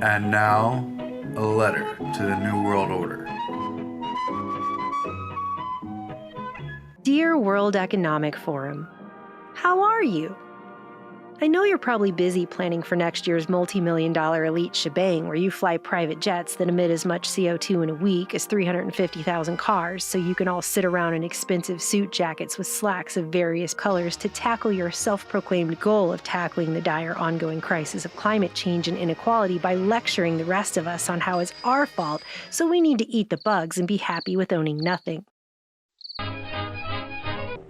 And now, a letter to the New World Order. Dear World Economic Forum, how are you? I know you're probably busy planning for next year's multi-million-dollar elite shebang where you fly private jets that emit as much CO2 in a week as 350,000 cars so you can all sit around in expensive suit jackets with slacks of various colors to tackle your self-proclaimed goal of tackling the dire ongoing crisis of climate change and inequality by lecturing the rest of us on how it's our fault, so we need to eat the bugs and be happy with owning nothing.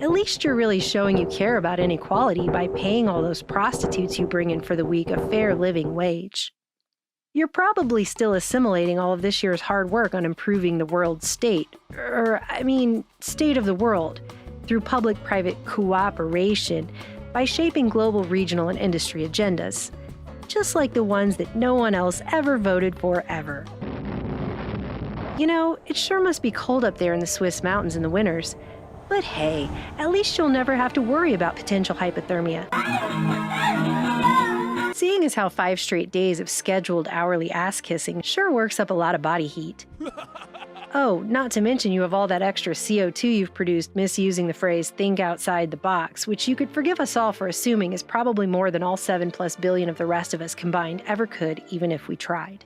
At least you're really showing you care about inequality by paying all those prostitutes you bring in for the week a fair living wage. You're probably still assimilating all of this year's hard work on improving the world's state, state of the world, through public-private cooperation by shaping global, regional, and industry agendas, just like the ones that no one else ever voted for ever. You know, it sure must be cold up there in the Swiss mountains in the winters. But hey, at least you'll never have to worry about potential hypothermia. Seeing as how 5 straight days of scheduled hourly ass-kissing sure works up a lot of body heat. Oh, not to mention you have all that extra CO2 you've produced misusing the phrase "think outside the box," which you could forgive us all for assuming is probably more than all 7+ billion of the rest of us combined ever could, even if we tried.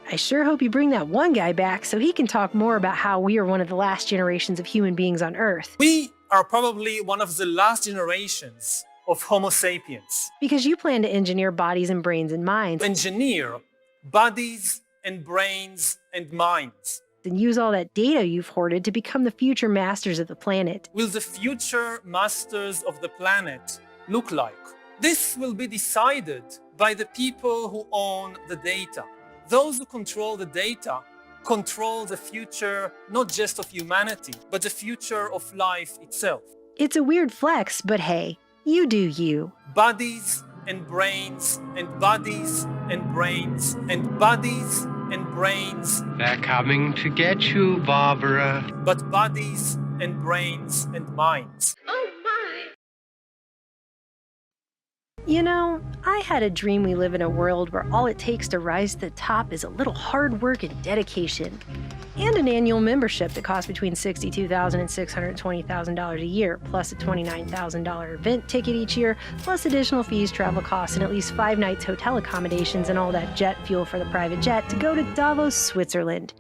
I sure hope you bring that one guy back so he can talk more about how we are one of the last generations of human beings on Earth. We are probably one of the last generations of Homo sapiens. Because you plan to engineer bodies and brains and minds. Engineer bodies and brains and minds. And use all that data you've hoarded to become the future masters of the planet. Will the future masters of the planet look like? This will be decided by the people who own the data. Those who control the data control the future, not just of humanity, but the future of life itself. It's a weird flex, but hey, you do you. Bodies and brains and bodies and brains and bodies and brains. They're coming to get you, Barbara. But bodies and brains and minds. You know, I had a dream we live in a world where all it takes to rise to the top is a little hard work and dedication. And an annual membership that costs between $62,000 and $620,000 a year, plus a $29,000 event ticket each year, plus additional fees, travel costs, and at least 5 nights hotel accommodations and all that jet fuel for the private jet to go to Davos, Switzerland,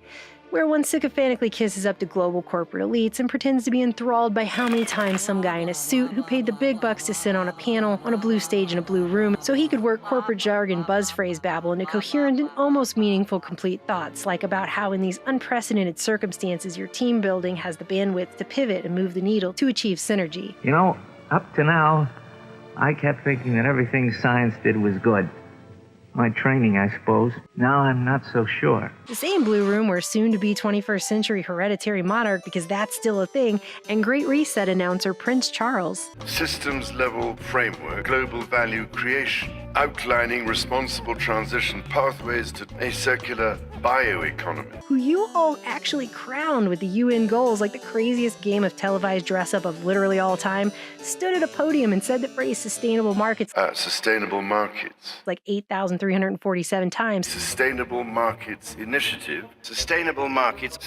where one sycophantically kisses up to global corporate elites and pretends to be enthralled by how many times some guy in a suit who paid the big bucks to sit on a panel on a blue stage in a blue room so he could work corporate jargon buzz phrase babble into coherent and almost meaningful complete thoughts, like about how in these unprecedented circumstances your team building has the bandwidth to pivot and move the needle to achieve synergy. You know, up to now, I kept thinking that everything science did was good. My training, I suppose. Now I'm not so sure. The same blue room where soon-to-be 21st century hereditary monarch, because that's still a thing, and Great Reset announcer Prince Charles. Systems-level framework, global value creation, outlining responsible transition pathways to a circular bioeconomy. Who you all actually crowned with the UN goals like the craziest game of televised dress-up of literally all time, stood at a podium and said the phrase sustainable markets Sustainable markets. like 8,347 times. Sustainable markets initiative. Sustainable markets,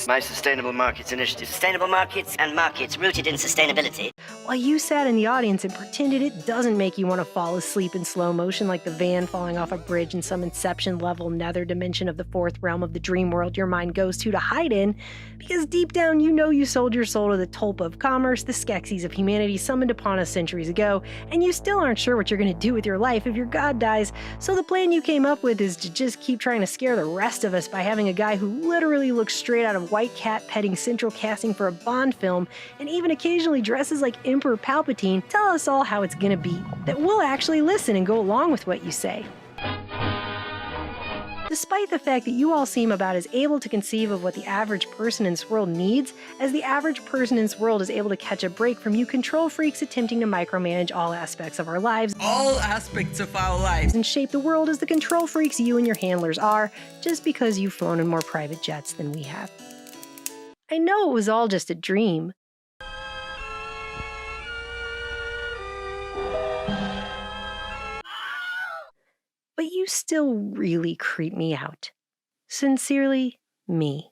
my sustainable markets initiative, sustainable markets and markets rooted in sustainability. While you sat in the audience and pretended it doesn't make you want to fall asleep in slow motion like the van falling off a bridge in some Inception-level nether dimension of the fourth realm of the dream world your mind goes to hide in, because deep down you know you sold your soul to the tulpa of commerce, the Skeksis of humanity summoned upon us centuries ago, and you still aren't sure what you're going to do with your life if your god dies, so the plan you came up with is to just keep trying to scare the rest of us by having a guy who literally looks straight out of White Cat petting central casting for a Bond film, and even occasionally dresses like Emperor Palpatine, tell us all how it's gonna be, that we'll actually listen and go along with what you say. Despite the fact that you all seem about as able to conceive of what the average person in this world needs as the average person in this world is able to catch a break from you control freaks attempting to micromanage all aspects of our lives. All aspects of our lives. And shape the world as the control freaks you and your handlers are, just because you've flown in more private jets than we have. I know it was all just a dream. But you you still really creep me out. Sincerely, me.